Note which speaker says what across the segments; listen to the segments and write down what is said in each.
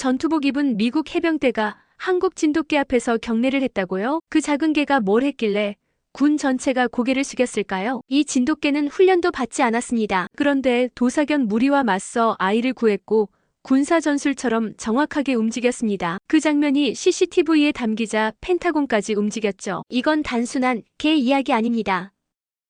Speaker 1: 전투복 입은 미국 해병대가 한국 진돗개 앞에서 경례를 했다고요? 그 작은 개가 뭘 했길래 군 전체가 고개를 숙였을까요? 이 진돗개는 훈련도 받지 않았습니다. 그런데 도사견 무리와 맞서 아이를 구했고 군사 전술처럼 정확하게 움직였습니다. 그 장면이 CCTV에 담기자 펜타곤까지 움직였죠. 이건 단순한 개 이야기 아닙니다.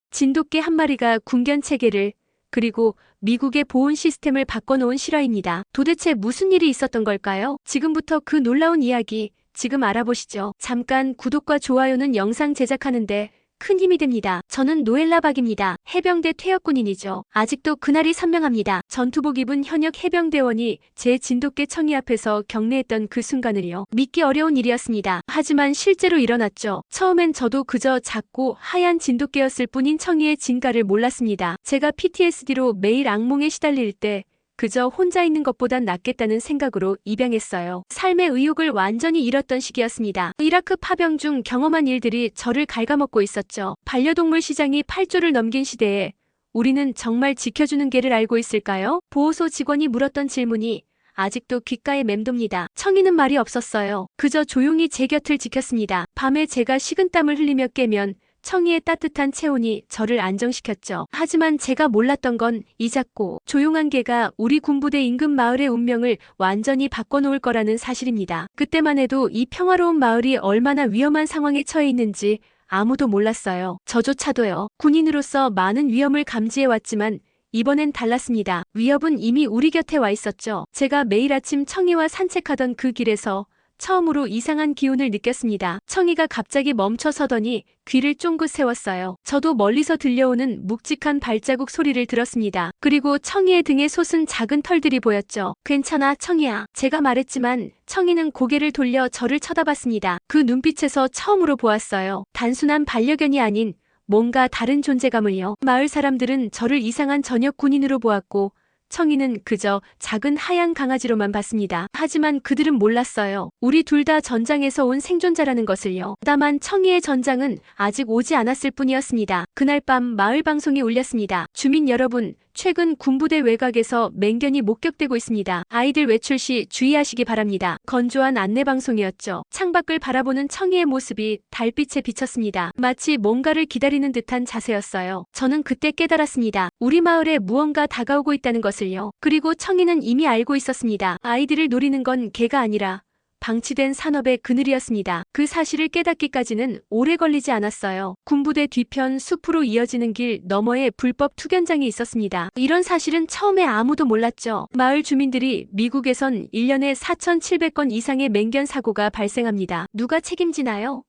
Speaker 1: 진돗개 한 마리가 군견 체계를 그리고 미국의 보온 시스템을 바꿔놓은 실화입니다. 도대체 무슨 일이 있었던 걸까요? 지금부터 그 놀라운 이야기 지금 알아보시죠. 잠깐 구독과 좋아요는 영상 제작하는데 큰 힘이 됩니다. 저는 노엘라 박입니다. 해병대 퇴역군인이죠. 아직도 그날이 선명합니다. 전투복 입은 현역 해병대원이 제 진돗개 청이 앞에서 경례했던 그 순간을요. 믿기 어려운 일이었습니다. 하지만 실제로 일어났죠. 처음엔 저도 그저 작고 하얀 진돗개였을 뿐인 청이의 진가를 몰랐습니다. 제가 PTSD로 매일 악몽에 시달릴 때 그저 혼자 있는 것보단 낫겠다는 생각으로 입양했어요. 삶의 의욕을 완전히 잃었던 시기였습니다. 이라크 파병 중 경험한 일들이 저를 갉아먹고 있었죠. 반려동물 시장이 8조를 넘긴 시대에 우리는 정말 지켜주는 개를 알고 있을까요? 보호소 직원이 물었던 질문이 아직도 귓가에 맴돕니다. 청이는 말이 없었어요. 그저 조용히 제 곁을 지켰습니다. 밤에 제가 식은땀을 흘리며 깨면 청이의 따뜻한 체온이 저를 안정시켰죠. 하지만 제가 몰랐던 건 이 작고 조용한 개가 우리 군부대 인근 마을의 운명을 완전히 바꿔놓을 거라는 사실입니다. 그때만 해도 이 평화로운 마을이 얼마나 위험한 상황에 처해 있는지 아무도 몰랐어요. 저조차도요. 군인으로서 많은 위험을 감지해왔지만 이번엔 달랐습니다. 위협은 이미 우리 곁에 와 있었죠. 제가 매일 아침 청이와 산책하던 그 길에서 처음으로 이상한 기운을 느꼈습니다. 청이가 갑자기 멈춰서더니 귀를 쫑긋 세웠어요. 저도 멀리서 들려오는 묵직한 발자국 소리를 들었습니다. 그리고 청이의 등에 솟은 작은 털들이 보였죠. 괜찮아, 청이야. 제가 말했지만 청이는 고개를 돌려 저를 쳐다봤습니다. 그 눈빛에서 처음으로 보았어요. 단순한 반려견이 아닌 뭔가 다른 존재감을요. 마을 사람들은 저를 이상한 전역 군인으로 보았고 청이는 그저 작은 하얀 강아지로만 봤습니다. 하지만 그들은 몰랐어요. 우리 둘 다 전장에서 온 생존자라는 것을요. 다만 청이의 전장은 아직 오지 않았을 뿐이었습니다. 그날 밤 마을 방송이 울렸습니다. 주민 여러분, 최근 군부대 외곽에서 맹견이 목격되고 있습니다. 아이들 외출 시 주의하시기 바랍니다. 건조한 안내방송이었죠. 창밖을 바라보는 청이의 모습이 달빛에 비쳤습니다. 마치 뭔가를 기다리는 듯한 자세였어요. 저는 그때 깨달았습니다. 우리 마을에 무언가 다가오고 있다는 것을요. 그리고 청이는 이미 알고 있었습니다. 아이들을 노리는 건 개가 아니라 방치된 산업의 그늘이었습니다. 그 사실을 깨닫기까지는 오래 걸리지 않았어요. 군부대 뒤편 숲으로 이어지는 길 너머에 불법 투견장이 있었습니다. 이런 사실은 처음에 아무도 몰랐죠. 마을 주민들이 미국에선 1년에 4,700건 이상의 맹견 사고가 발생합니다. 누가 책임지나요?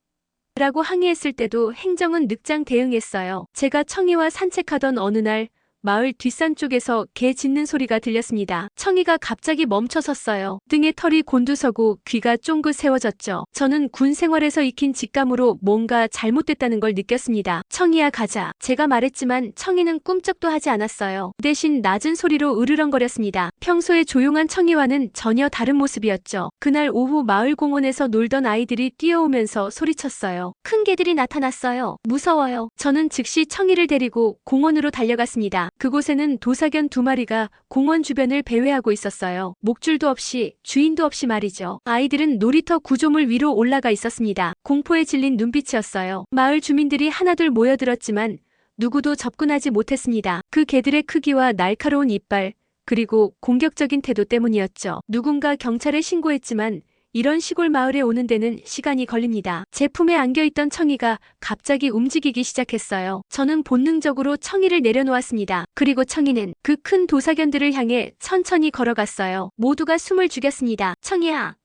Speaker 1: 라고 항의했을 때도 행정은 늑장 대응했어요. 제가 청이와 산책하던 어느 날 마을 뒷산 쪽에서 개 짖는 소리가 들렸습니다. 청이가 갑자기 멈춰섰어요. 등에 털이 곤두서고 귀가 쫑긋 세워졌죠. 저는 군 생활에서 익힌 직감으로 뭔가 잘못됐다는 걸 느꼈습니다. 청이야, 가자. 제가 말했지만 청이는 꿈쩍도 하지 않았어요. 대신 낮은 소리로 으르렁거렸습니다. 평소의 조용한 청이와는 전혀 다른 모습이었죠. 그날 오후 마을 공원에서 놀던 아이들이 뛰어오면서 소리쳤어요. 큰 개들이 나타났어요. 무서워요. 저는 즉시 청이를 데리고 공원으로 달려갔습니다. 그곳에는 도사견 2마리가 공원 주변을 배회하고 있었어요. 목줄도 없이, 주인도 없이 말이죠. 아이들은 놀이터 구조물 위로 올라가 있었습니다. 공포에 질린 눈빛이었어요. 마을 주민들이 하나둘 모여들었지만 누구도 접근하지 못했습니다. 그 개들의 크기와 날카로운 이빨, 그리고 공격적인 태도 때문이었죠. 누군가 경찰에 신고했지만 이런 시골 마을에 오는 데는 시간이 걸립니다. 제 품에 안겨있던 청이가 갑자기 움직이기 시작했어요. 저는 본능적으로 청이를 내려놓았습니다. 그리고 청이는 그 큰 도사견들을 향해 천천히 걸어갔어요. 모두가 숨을 죽였습니다. 청이야!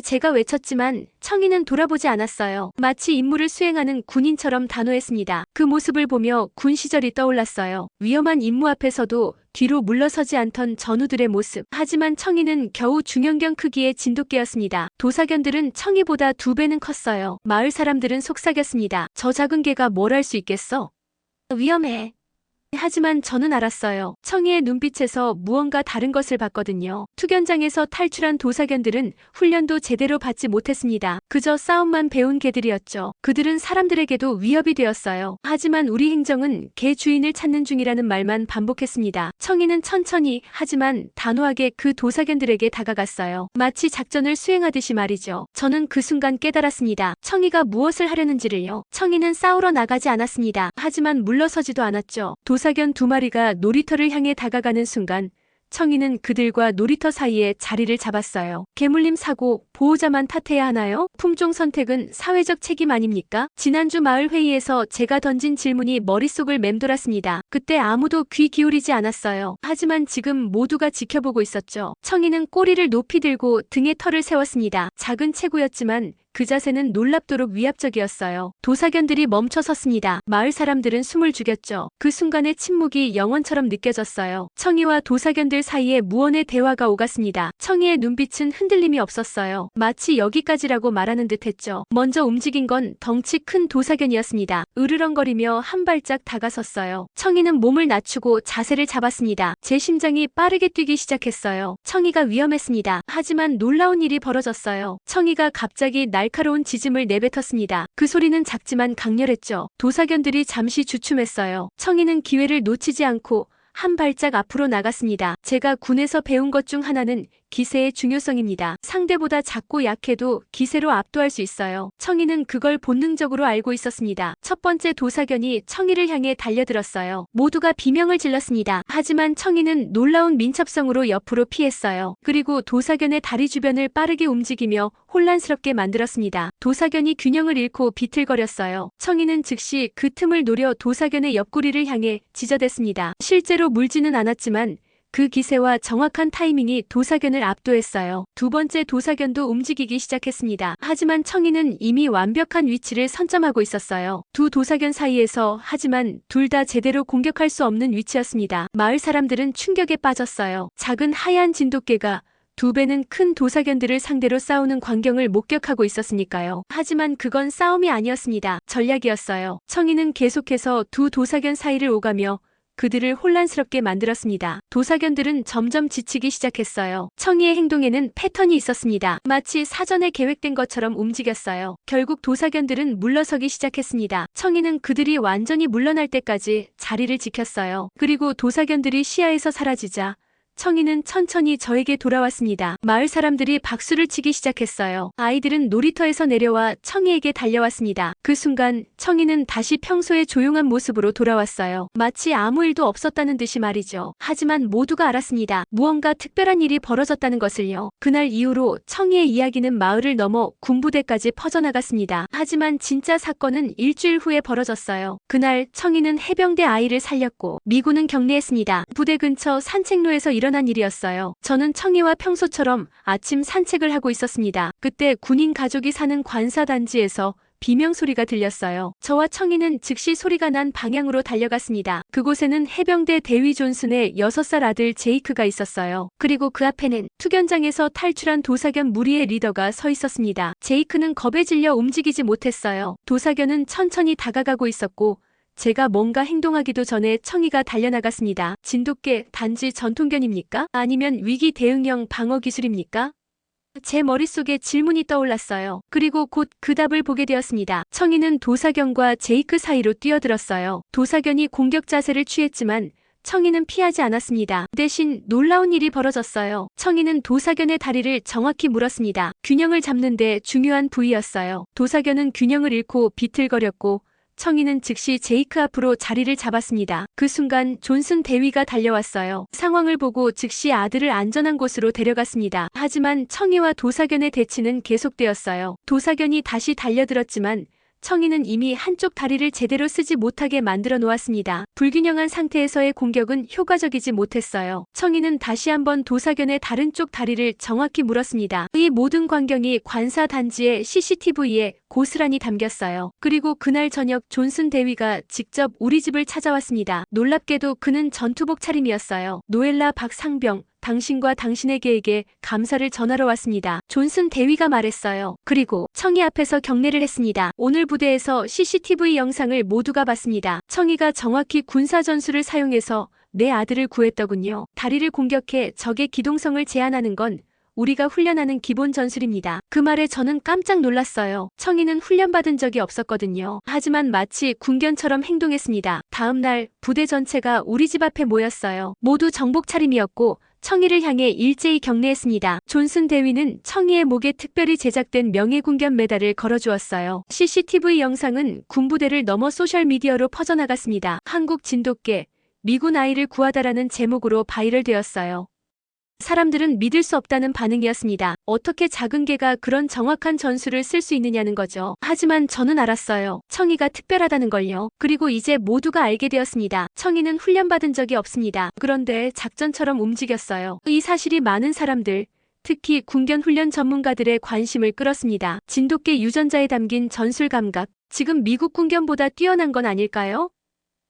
Speaker 1: 제가 외쳤지만 청이는 돌아보지 않았어요. 마치 임무를 수행하는 군인처럼 단호했습니다. 그 모습을 보며 군 시절이 떠올랐어요. 위험한 임무 앞에서도 뒤로 물러서지 않던 전우들의 모습. 하지만 청이는 겨우 중형견 크기의 진돗개였습니다. 도사견들은 청이보다 2배는 컸어요. 마을 사람들은 속삭였습니다. 저 작은 개가 뭘 할 수 있겠어? 위험해. 하지만 저는 알았어요. 청이의 눈빛에서 무언가 다른 것을 봤거든요. 투견장에서 탈출한 도사견들은 훈련도 제대로 받지 못했습니다. 그저 싸움만 배운 개들이었죠. 그들은 사람들에게도 위협이 되었어요. 하지만 우리 행정은 개 주인을 찾는 중이라는 말만 반복했습니다. 청이는 천천히 하지만 단호하게 그 도사견들에게 다가갔어요. 마치 작전을 수행하듯이 말이죠. 저는 그 순간 깨달았습니다. 청이가 무엇을 하려는지를요. 청이는 싸우러 나가지 않았습니다. 하지만 물러서지도 않았죠. 도사견 2마리가 놀이터를 향해 다가가는 순간 청이는 그들과 놀이터 사이에 자리를 잡았어요. 개물림 사고, 보호자만 탓해야 하나요? 품종 선택은 사회적 책임 아닙니까? 지난주 마을 회의에서 제가 던진 질문이 머릿속을 맴돌았습니다. 그때 아무도 귀 기울이지 않았어요. 하지만 지금 모두가 지켜보고 있었죠. 청이는 꼬리를 높이 들고 등에 털을 세웠습니다. 작은 체구였지만 그 자세는 놀랍도록 위압적이었어요. 도사견들이 멈춰섰습니다. 마을 사람들은 숨을 죽였죠. 그 순간의 침묵이 영원처럼 느껴졌어요. 청이와 도사견들 사이에 무언의 대화가 오갔습니다. 청이의 눈빛은 흔들림이 없었어요. 마치 여기까지라고 말하는 듯했죠. 먼저 움직인 건 덩치 큰 도사견이었습니다. 으르렁거리며 한 발짝 다가섰어요. 청이는 몸을 낮추고 자세를 잡았습니다. 제 심장이 빠르게 뛰기 시작했어요. 청이가 위험했습니다. 하지만 놀라운 일이 벌어졌어요. 청이가 갑자기 날카로운 짖음을 내뱉었습니다. 그 소리는 작지만 강렬했죠. 도사견들이 잠시 주춤했어요. 청이는 기회를 놓치지 않고 한 발짝 앞으로 나갔습니다. 제가 군에서 배운 것 중 하나는 기세의 중요성입니다. 상대보다 작고 약해도 기세로 압도할 수 있어요. 청이는 그걸 본능적으로 알고 있었습니다. 첫 번째 도사견이 청이를 향해 달려들었어요. 모두가 비명을 질렀습니다. 하지만 청이는 놀라운 민첩성으로 옆으로 피했어요. 그리고 도사견의 다리 주변을 빠르게 움직이며 혼란스럽게 만들었습니다. 도사견이 균형을 잃고 비틀거렸어요. 청이는 즉시 그 틈을 노려 도사견의 옆구리를 향해 지저댔습니다. 실제로 물지는 않았지만 그 기세와 정확한 타이밍이 도사견을 압도했어요. 두 번째 도사견도 움직이기 시작했습니다. 하지만 청이는 이미 완벽한 위치를 선점하고 있었어요. 두 도사견 사이에서 하지만 둘 다 제대로 공격할 수 없는 위치였습니다. 마을 사람들은 충격에 빠졌어요. 작은 하얀 진돗개가 2배는 큰 도사견들을 상대로 싸우는 광경을 목격하고 있었으니까요. 하지만 그건 싸움이 아니었습니다. 전략이었어요. 청이는 계속해서 두 도사견 사이를 오가며 그들을 혼란스럽게 만들었습니다. 도사견들은 점점 지치기 시작했어요. 청이의 행동에는 패턴이 있었습니다. 마치 사전에 계획된 것처럼 움직였어요. 결국 도사견들은 물러서기 시작했습니다. 청이는 그들이 완전히 물러날 때까지 자리를 지켰어요. 그리고 도사견들이 시야에서 사라지자 청이는 천천히 저에게 돌아왔습니다. 마을 사람들이 박수를 치기 시작했어요. 아이들은 놀이터에서 내려와 청이에게 달려왔습니다. 그 순간 청이는 다시 평소의 조용한 모습으로 돌아왔어요. 마치 아무 일도 없었다는 듯이 말이죠. 하지만 모두가 알았습니다. 무언가 특별한 일이 벌어졌다는 것을요. 그날 이후로 청이의 이야기는 마을을 넘어 군부대까지 퍼져나갔습니다. 하지만 진짜 사건은 일주일 후에 벌어졌어요. 그날 청이는 해병대 아이를 살렸고 미군은 격리했습니다. 부대 근처 산책로에서 일어난 일이었어요. 저는 청이와 평소처럼 아침 산책을 하고 있었습니다. 그때 군인 가족이 사는 관사 단지에서 비명 소리가 들렸어요. 저와 청이는 즉시 소리가 난 방향으로 달려갔습니다. 그곳에는 해병대 대위 존슨의 6살 아들 제이크가 있었어요. 그리고 그 앞에는 투견장에서 탈출한 도사견 무리의 리더가 서 있었습니다. 제이크는 겁에 질려 움직이지 못했어요. 도사견은 천천히 다가가고 있었고 제가 뭔가 행동하기도 전에 청이가 달려나갔습니다. 진돗개 단지 전통견입니까? 아니면 위기 대응형 방어 기술입니까? 제 머릿속에 질문이 떠올랐어요. 그리고 곧 그 답을 보게 되었습니다. 청이는 도사견과 제이크 사이로 뛰어들었어요. 도사견이 공격 자세를 취했지만 청이는 피하지 않았습니다. 대신 놀라운 일이 벌어졌어요. 청이는 도사견의 다리를 정확히 물었습니다. 균형을 잡는 데 중요한 부위였어요. 도사견은 균형을 잃고 비틀거렸고 청이는 즉시 제이크 앞으로 자리를 잡았습니다. 그 순간 존슨 대위가 달려왔어요. 상황을 보고 즉시 아들을 안전한 곳으로 데려갔습니다. 하지만 청이와 도사견의 대치는 계속되었어요. 도사견이 다시 달려들었지만 청이는 이미 한쪽 다리를 제대로 쓰지 못하게 만들어 놓았습니다. 불균형한 상태에서의 공격은 효과적이지 못했어요. 청이는 다시 한번 도사견의 다른 쪽 다리를 정확히 물었습니다. 이 모든 광경이 관사 단지의 CCTV에 고스란히 담겼어요. 그리고 그날 저녁 존슨 대위가 직접 우리 집을 찾아왔습니다. 놀랍게도 그는 전투복 차림이었어요. 노엘라 박상병, 당신과 당신의 개에게 감사를 전하러 왔습니다. 존슨 대위가 말했어요. 그리고 청이 앞에서 경례를 했습니다. 오늘 부대에서 CCTV 영상을 모두가 봤습니다. 청이가 정확히 군사 전술을 사용해서 내 아들을 구했더군요. 다리를 공격해 적의 기동성을 제한하는 건 우리가 훈련하는 기본 전술입니다. 그 말에 저는 깜짝 놀랐어요. 청이는 훈련받은 적이 없었거든요. 하지만 마치 군견처럼 행동했습니다. 다음 날 부대 전체가 우리 집 앞에 모였어요. 모두 정복 차림이었고 청이를 향해 일제히 경례했습니다. 존슨 대위는 청이의 목에 특별히 제작된 명예군견 메달을 걸어주었어요. CCTV 영상은 군부대를 넘어 소셜미디어로 퍼져나갔습니다. 한국 진돗개, 미군 아이를 구하다라는 제목으로 바이럴되었어요. 사람들은 믿을 수 없다는 반응이었습니다. 어떻게 작은 개가 그런 정확한 전술을 쓸 수 있느냐는 거죠. 하지만 저는 알았어요. 청이가 특별하다는 걸요. 그리고 이제 모두가 알게 되었습니다. 청이는 훈련받은 적이 없습니다. 그런데 작전처럼 움직였어요. 이 사실이 많은 사람들, 특히 군견 훈련 전문가들의 관심을 끌었습니다. 진돗개 유전자에 담긴 전술 감각, 지금 미국 군견보다 뛰어난 건 아닐까요?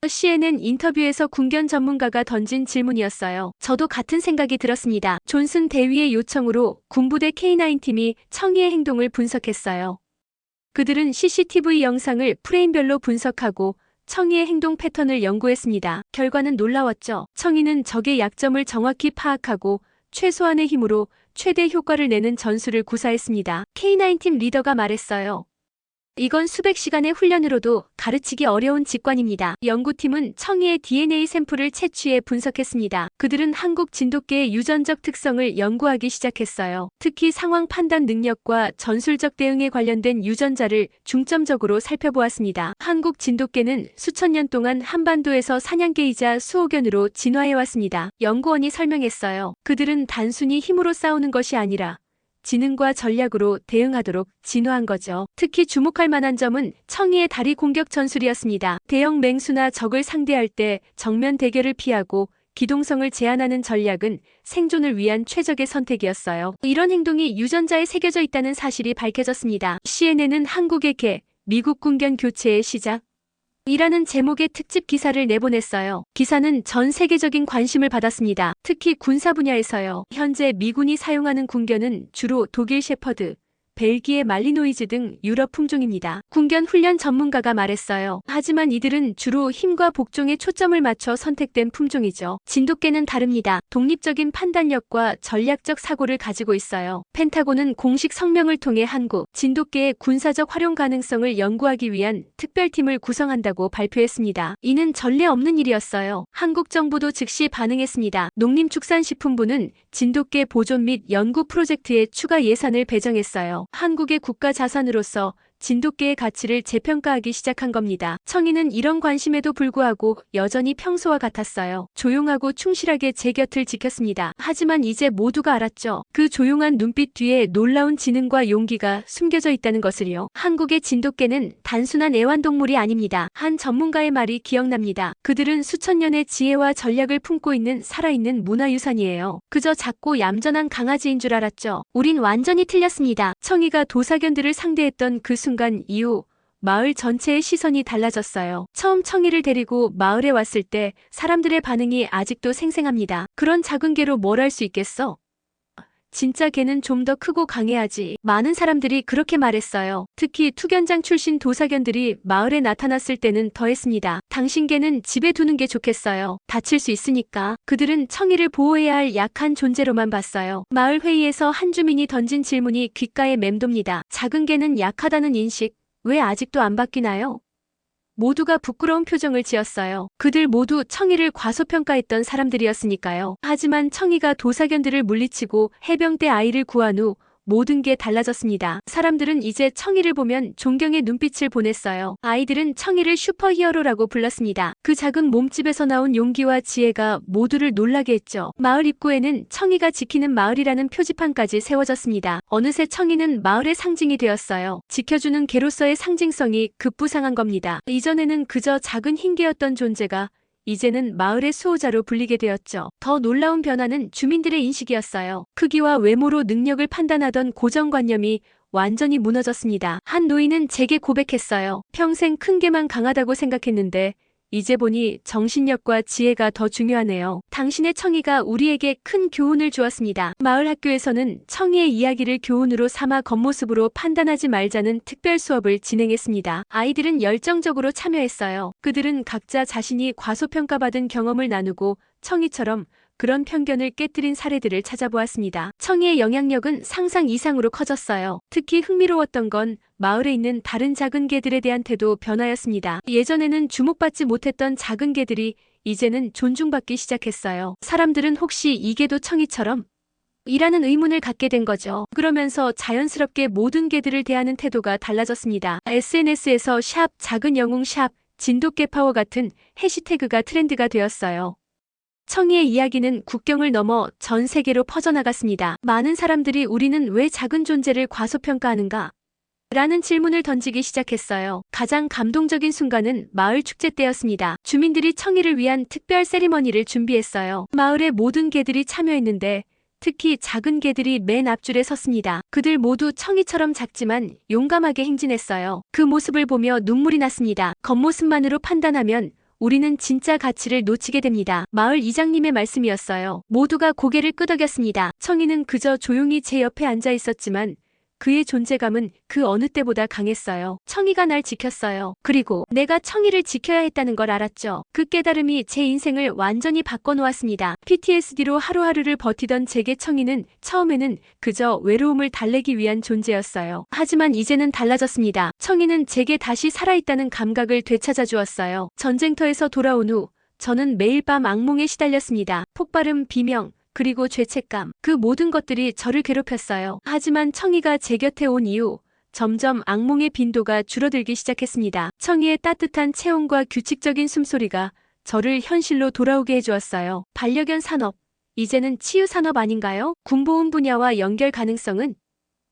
Speaker 1: CNN 인터뷰에서 군견 전문가가 던진 질문이었어요. 저도 같은 생각이 들었습니다. 존슨 대위의 요청으로 군부대 K9팀이 청이의 행동을 분석했어요. 그들은 CCTV 영상을 프레임별로 분석하고 청이의 행동 패턴을 연구했습니다. 결과는 놀라웠죠. 청이는 적의 약점을 정확히 파악하고 최소한의 힘으로 최대 효과를 내는 전술을 구사했습니다. K9팀 리더가 말했어요. 이건 수백 시간의 훈련으로도 가르치기 어려운 직관입니다. 연구팀은 청이의 DNA 샘플을 채취해 분석했습니다. 그들은 한국 진돗개의 유전적 특성을 연구하기 시작했어요. 특히 상황 판단 능력과 전술적 대응에 관련된 유전자를 중점적으로 살펴보았습니다. 한국 진돗개는 수천 년 동안 한반도에서 사냥개이자 수호견으로 진화해왔습니다. 연구원이 설명했어요. 그들은 단순히 힘으로 싸우는 것이 아니라 지능과 전략으로 대응하도록 진화한 거죠. 특히 주목할 만한 점은 청이의 다리 공격 전술이었습니다. 대형 맹수나 적을 상대할 때 정면 대결을 피하고 기동성을 제한하는 전략은 생존을 위한 최적의 선택이었어요. 이런 행동이 유전자에 새겨져 있다는 사실이 밝혀졌습니다. CNN은 한국의 개, 미국 군견 교체의 시작 이라는 제목의 특집 기사를 내보냈어요. 기사는 전 세계적인 관심을 받았습니다. 특히 군사 분야에서요. 현재 미군이 사용하는 군견은 주로 독일 셰퍼드, 벨기에 말리노이즈 등 유럽 품종입니다. 군견 훈련 전문가가 말했어요. 하지만 이들은 주로 힘과 복종에 초점을 맞춰 선택된 품종이죠. 진돗개는 다릅니다. 독립적인 판단력과 전략적 사고를 가지고 있어요. 펜타곤은 공식 성명을 통해 한국 진돗개의 군사적 활용 가능성을 연구하기 위한 특별팀을 구성한다고 발표했습니다. 이는 전례 없는 일이었어요. 한국 정부도 즉시 반응했습니다. 농림축산식품부는 진돗개 보존 및 연구 프로젝트에 추가 예산을 배정했어요. 한국의 국가 자산으로서 진돗개의 가치를 재평가하기 시작한 겁니다. 청이는 이런 관심에도 불구하고 여전히 평소와 같았어요. 조용하고 충실하게 제 곁을 지켰습니다. 하지만 이제 모두가 알았죠. 그 조용한 눈빛 뒤에 놀라운 지능과 용기가 숨겨져 있다는 것을요. 한국의 진돗개는 단순한 애완동물이 아닙니다. 한 전문가의 말이 기억납니다. 그들은 수천 년의 지혜와 전략을 품고 있는 살아있는 문화유산이에요. 그저 작고 얌전한 강아지인 줄 알았죠. 우린 완전히 틀렸습니다. 청이가 도사견들을 상대했던 그 순간 이후 마을 전체의 시선이 달라졌어요. 처음 청이를 데리고 마을에 왔을 때 사람들의 반응이 아직도 생생합니다. 그런 작은 개로 뭘 할 수 있겠어? 진짜 개는 좀 더 크고 강해야지. 많은 사람들이 그렇게 말했어요. 특히 투견장 출신 도사견들이 마을에 나타났을 때는 더했습니다. 당신 개는 집에 두는 게 좋겠어요. 다칠 수 있으니까. 그들은 청이를 보호해야 할 약한 존재로만 봤어요. 마을 회의에서 한 주민이 던진 질문이 귓가에 맴돕니다. 작은 개는 약하다는 인식, 왜 아직도 안 바뀌나요? 모두가 부끄러운 표정을 지었어요. 그들 모두 청이를 과소평가했던 사람들이었으니까요. 하지만 청이가 도사견들을 물리치고 해병대 아이를 구한 후 모든 게 달라졌습니다. 사람들은 이제 청이를 보면 존경의 눈빛을 보냈어요. 아이들은 청이를 슈퍼히어로라고 불렀습니다. 그 작은 몸집에서 나온 용기와 지혜가 모두를 놀라게 했죠. 마을 입구에는 청이가 지키는 마을이라는 표지판까지 세워졌습니다. 어느새 청이는 마을의 상징이 되었어요. 지켜주는 개로서의 상징성이 급부상한 겁니다. 이전에는 그저 작은 흰개였던 존재가 이제는 마을의 수호자로 불리게 되었죠. 더 놀라운 변화는 주민들의 인식이었어요. 크기와 외모로 능력을 판단하던 고정관념이 완전히 무너졌습니다. 한 노인은 제게 고백했어요. 평생 큰 개만 강하다고 생각했는데 이제 보니 정신력과 지혜가 더 중요하네요. 당신의 청이가 우리에게 큰 교훈을 주었습니다. 마을 학교에서는 청이의 이야기를 교훈으로 삼아 겉모습으로 판단하지 말자는 특별 수업을 진행했습니다. 아이들은 열정적으로 참여했어요. 그들은 각자 자신이 과소평가받은 경험을 나누고 청이처럼 그런 편견을 깨뜨린 사례들을 찾아보았습니다. 청이의 영향력은 상상 이상으로 커졌어요. 특히 흥미로웠던 건 마을에 있는 다른 작은 개들에 대한 태도 변화였습니다. 예전에는 주목받지 못했던 작은 개들이 이제는 존중받기 시작했어요. 사람들은 혹시 이 개도 청이처럼? 이라는 의문을 갖게 된 거죠. 그러면서 자연스럽게 모든 개들을 대하는 태도가 달라졌습니다. SNS에서 샵 작은 영웅 샵 진돗개 파워 같은 해시태그가 트렌드가 되었어요. 청이의 이야기는 국경을 넘어 전 세계로 퍼져나갔습니다. 많은 사람들이 우리는 왜 작은 존재를 과소평가하는가? 라는 질문을 던지기 시작했어요. 가장 감동적인 순간은 마을 축제 때였습니다. 주민들이 청이를 위한 특별 세리머니를 준비했어요. 마을의 모든 개들이 참여했는데 특히 작은 개들이 맨 앞줄에 섰습니다. 그들 모두 청이처럼 작지만 용감하게 행진했어요. 그 모습을 보며 눈물이 났습니다. 겉모습만으로 판단하면 우리는 진짜 가치를 놓치게 됩니다. 마을 이장님의 말씀이었어요. 모두가 고개를 끄덕였습니다. 청이는 그저 조용히 제 옆에 앉아 있었지만 그의 존재감은 그 어느 때보다 강했어요. 청이가 날 지켰어요. 그리고 내가 청이를 지켜야 했다는 걸 알았죠. 그 깨달음이 제 인생을 완전히 바꿔놓았습니다. PTSD로 하루하루를 버티던 제게 청이는 처음에는 그저 외로움을 달래기 위한 존재였어요. 하지만 이제는 달라졌습니다. 청이는 제게 다시 살아있다는 감각을 되찾아 주었어요. 전쟁터에서 돌아온 후 저는 매일 밤 악몽에 시달렸습니다. 폭발음, 비명, 그리고 죄책감, 그 모든 것들이 저를 괴롭혔어요. 하지만 청이가 제 곁에 온 이후 점점 악몽의 빈도가 줄어들기 시작했습니다. 청이의 따뜻한 체온과 규칙적인 숨소리가 저를 현실로 돌아오게 해주었어요. 반려견 산업, 이제는 치유 산업 아닌가요? 군보훈 분야와 연결 가능성은?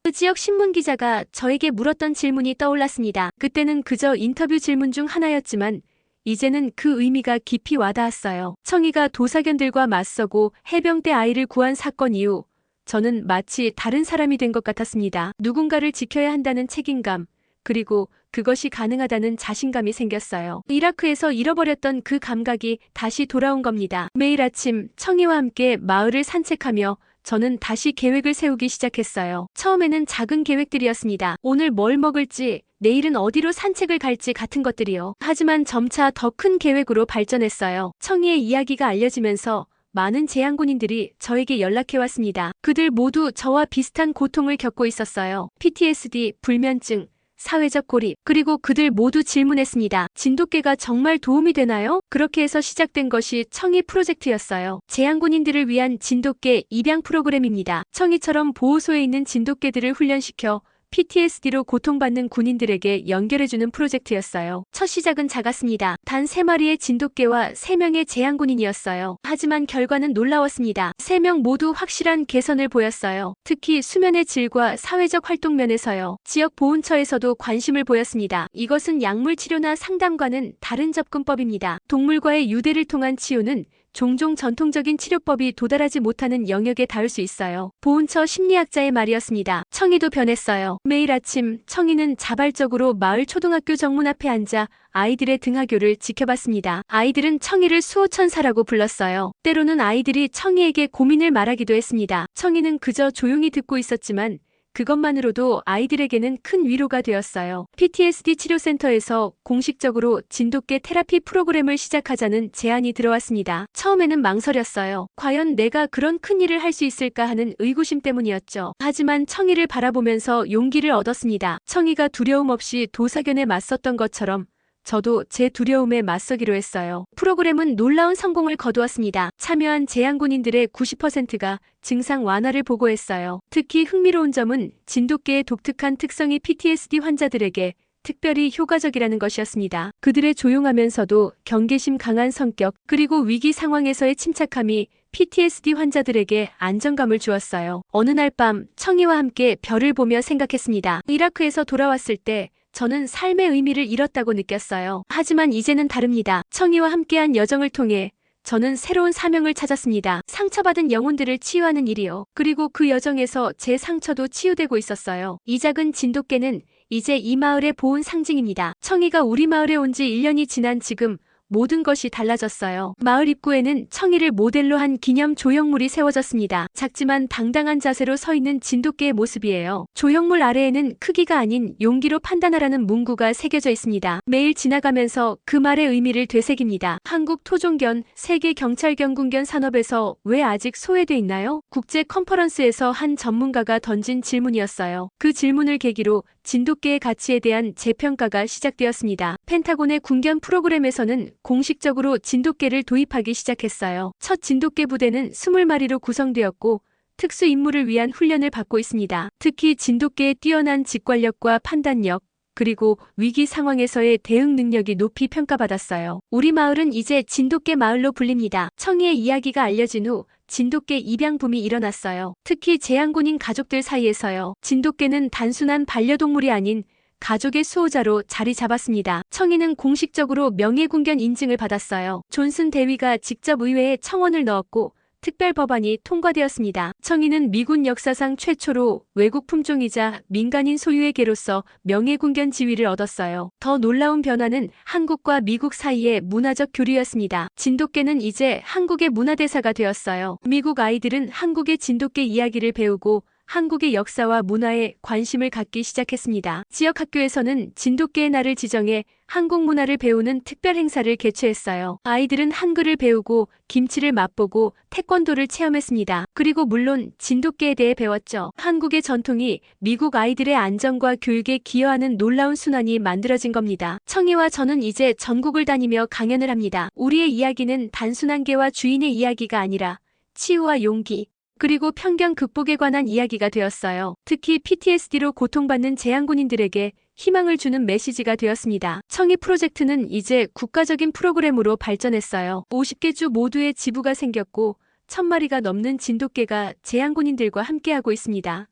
Speaker 1: 그 지역 신문 기자가 저에게 물었던 질문이 떠올랐습니다. 그때는 그저 인터뷰 질문 중 하나였지만 이제는 그 의미가 깊이 와닿았어요. 청이가 도사견들과 맞서고 해병대 아이를 구한 사건 이후 저는 마치 다른 사람이 된 것 같았습니다. 누군가를 지켜야 한다는 책임감, 그리고 그것이 가능하다는 자신감이 생겼어요. 이라크에서 잃어버렸던 그 감각이 다시 돌아온 겁니다. 매일 아침 청이와 함께 마을을 산책하며 저는 다시 계획을 세우기 시작했어요. 처음에는 작은 계획들이었습니다. 오늘 뭘 먹을지, 내일은 어디로 산책을 갈지 같은 것들이요. 하지만 점차 더 큰 계획으로 발전했어요. 청이의 이야기가 알려지면서 많은 재향군인들이 저에게 연락해왔습니다. 그들 모두 저와 비슷한 고통을 겪고 있었어요. PTSD, 불면증, 사회적 고립, 그리고 그들 모두 질문했습니다. 진돗개가 정말 도움이 되나요? 그렇게 해서 시작된 것이 청이 프로젝트였어요. 재향군인들을 위한 진돗개 입양 프로그램입니다. 청이처럼 보호소에 있는 진돗개들을 훈련시켜 PTSD로 고통받는 군인들에게 연결해주는 프로젝트였어요. 첫 시작은 작았습니다. 단 3마리의 진돗개와 3명의 재향군인이었어요. 하지만 결과는 놀라웠습니다. 3명 모두 확실한 개선을 보였어요. 특히 수면의 질과 사회적 활동 면에서요. 지역 보훈처에서도 관심을 보였습니다. 이것은 약물 치료나 상담과는 다른 접근법입니다. 동물과의 유대를 통한 치유는 종종 전통적인 치료법이 도달하지 못하는 영역에 닿을 수 있어요. 보훈처 심리학자의 말이었습니다. 청이도 변했어요. 매일 아침 청이는 자발적으로 마을 초등학교 정문 앞에 앉아 아이들의 등하교를 지켜봤습니다. 아이들은 청이를 수호천사라고 불렀어요. 때로는 아이들이 청이에게 고민을 말하기도 했습니다. 청이는 그저 조용히 듣고 있었지만 그것만으로도 아이들에게는 큰 위로가 되었어요. PTSD 치료센터에서 공식적으로 진돗개 테라피 프로그램을 시작하자는 제안이 들어왔습니다. 처음에는 망설였어요. 과연 내가 그런 큰 일을 할 수 있을까 하는 의구심 때문이었죠. 하지만 청이를 바라보면서 용기를 얻었습니다. 청이가 두려움 없이 도사견에 맞섰던 것처럼 저도 제 두려움에 맞서기로 했어요. 프로그램은 놀라운 성공을 거두었습니다. 참여한 재향군인들의 90%가 증상 완화를 보고했어요. 특히 흥미로운 점은 진돗개의 독특한 특성이 PTSD 환자들에게 특별히 효과적이라는 것이었습니다. 그들의 조용하면서도 경계심 강한 성격, 그리고 위기 상황에서의 침착함이 PTSD 환자들에게 안정감을 주었어요. 어느 날 밤 청이와 함께 별을 보며 생각했습니다. 이라크에서 돌아왔을 때 저는 삶의 의미를 잃었다고 느꼈어요. 하지만 이제는 다릅니다. 청이와 함께한 여정을 통해 저는 새로운 사명을 찾았습니다. 상처받은 영혼들을 치유하는 일이요. 그리고 그 여정에서 제 상처도 치유되고 있었어요. 이 작은 진돗개는 이제 이 마을의 보온 상징입니다. 청이가 우리 마을에 온 지 1년이 지난 지금 모든 것이 달라졌어요. 마을 입구에는 청이를 모델로 한 기념 조형물이 세워졌습니다. 작지만 당당한 자세로 서 있는 진돗개의 모습이에요. 조형물 아래에는 크기가 아닌 용기로 판단하라는 문구가 새겨져 있습니다. 매일 지나가면서 그 말의 의미를 되새깁니다. 한국 토종견, 세계 경찰견군견 산업에서 왜 아직 소외돼 있나요? 국제 컨퍼런스에서 한 전문가가 던진 질문이었어요. 그 질문을 계기로 진돗개의 가치에 대한 재평가가 시작되었습니다. 펜타곤의 군견 프로그램에서는 공식적으로 진돗개를 도입하기 시작했어요. 첫 진돗개 부대는 20마리로 구성되었고 특수 임무를 위한 훈련을 받고 있습니다. 특히 진돗개의 뛰어난 직관력과 판단력, 그리고 위기 상황에서의 대응 능력이 높이 평가받았어요. 우리 마을은 이제 진돗개 마을로 불립니다. 청이의 이야기가 알려진 후 진돗개 입양붐이 일어났어요. 특히 재향군인 가족들 사이에서요. 진돗개는 단순한 반려동물이 아닌 가족의 수호자로 자리 잡았습니다. 청이는 공식적으로 명예군견 인증을 받았어요. 존슨 대위가 직접 의회에 청원을 넣었고 특별법안이 통과되었습니다. 청이는 미군 역사상 최초로 외국 품종이자 민간인 소유의 개로서 명예군견 지위를 얻었어요. 더 놀라운 변화는 한국과 미국 사이의 문화적 교류였습니다. 진돗개는 이제 한국의 문화대사가 되었어요. 미국 아이들은 한국의 진돗개 이야기를 배우고 한국의 역사와 문화에 관심을 갖기 시작했습니다. 지역 학교에서는 진돗개의 날을 지정해 한국 문화를 배우는 특별 행사를 개최했어요. 아이들은 한글을 배우고 김치를 맛보고 태권도를 체험했습니다. 그리고 물론 진돗개에 대해 배웠죠. 한국의 전통이 미국 아이들의 안전과 교육에 기여하는 놀라운 순환이 만들어진 겁니다. 청이와 저는 이제 전국을 다니며 강연을 합니다. 우리의 이야기는 단순한 개와 주인의 이야기가 아니라 치유와 용기, 그리고 편견 극복에 관한 이야기가 되었어요. 특히 PTSD로 고통받는 재향군인들에게 희망을 주는 메시지가 되었습니다. 청이 프로젝트는 이제 국가적인 프로그램으로 발전했어요. 50개 주 모두에 지부가 생겼고 1000마리가 넘는 진돗개가 재향군인들과 함께하고 있습니다.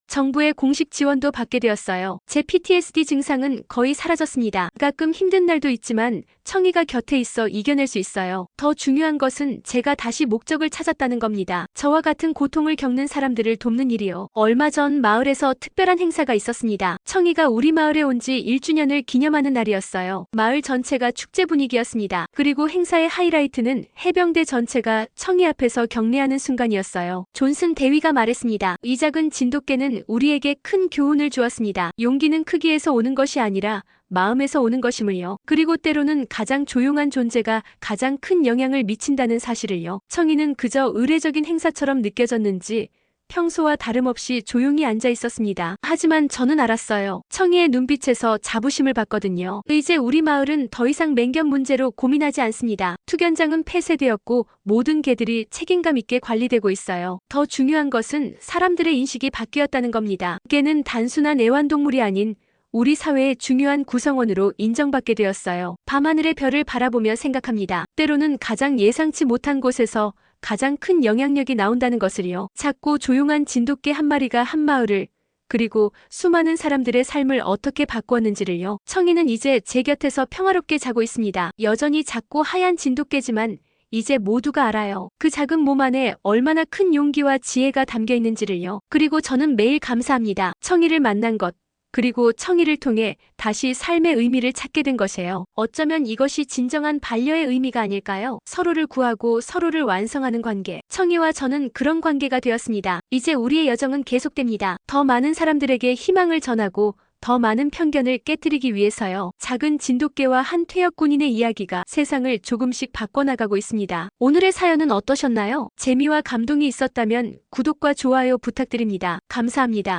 Speaker 1: 정부의 공식 지원도 받게 되었어요. 제 PTSD 증상은 거의 사라졌습니다. 가끔 힘든 날도 있지만 청이가 곁에 있어 이겨낼 수 있어요. 더 중요한 것은 제가 다시 목적을 찾았다는 겁니다. 저와 같은 고통을 겪는 사람들을 돕는 일이요. 얼마 전 마을에서 특별한 행사가 있었습니다. 청이가 우리 마을에 온 지 1주년을 기념하는 날이었어요. 마을 전체가 축제 분위기였습니다. 그리고 행사의 하이라이트는 해병대 전체가 청이 앞에서 경례하는 순간이었어요. 존슨 대위가 말했습니다. 이 작은 진돗개는 우리에게 큰 교훈을 주었습니다. 용기는 크기에서 오는 것이 아니라 마음에서 오는 것임을요. 그리고 때로는 가장 조용한 존재가 가장 큰 영향을 미친다는 사실을요. 청이는 그저 의례적인 행사처럼 느껴졌는지 평소와 다름없이 조용히 앉아 있었습니다. 하지만 저는 알았어요. 청이의 눈빛에서 자부심을 봤거든요. 이제 우리 마을은 더 이상 맹견 문제로 고민하지 않습니다. 투견장은 폐쇄되었고 모든 개들이 책임감 있게 관리되고 있어요. 더 중요한 것은 사람들의 인식이 바뀌었다는 겁니다. 개는 단순한 애완동물이 아닌 우리 사회의 중요한 구성원으로 인정받게 되었어요. 밤하늘의 별을 바라보며 생각합니다. 때로는 가장 예상치 못한 곳에서 가장 큰 영향력이 나온다는 것을요. 작고 조용한 진돗개 한 마리가 한 마을을, 그리고 수많은 사람들의 삶을 어떻게 바꾸었는지를요. 청이는 이제 제 곁에서 평화롭게 자고 있습니다. 여전히 작고 하얀 진돗개지만 이제 모두가 알아요. 그 작은 몸 안에 얼마나 큰 용기와 지혜가 담겨 있는지를요. 그리고 저는 매일 감사합니다. 청이를 만난 것, 그리고 청이를 통해 다시 삶의 의미를 찾게 된 것이에요. 어쩌면 이것이 진정한 반려의 의미가 아닐까요? 서로를 구하고 서로를 완성하는 관계. 청이와 저는 그런 관계가 되었습니다. 이제 우리의 여정은 계속됩니다. 더 많은 사람들에게 희망을 전하고 더 많은 편견을 깨뜨리기 위해서요. 작은 진돗개와 한 퇴역군인의 이야기가 세상을 조금씩 바꿔나가고 있습니다. 오늘의 사연은 어떠셨나요? 재미와 감동이 있었다면 구독과 좋아요 부탁드립니다. 감사합니다.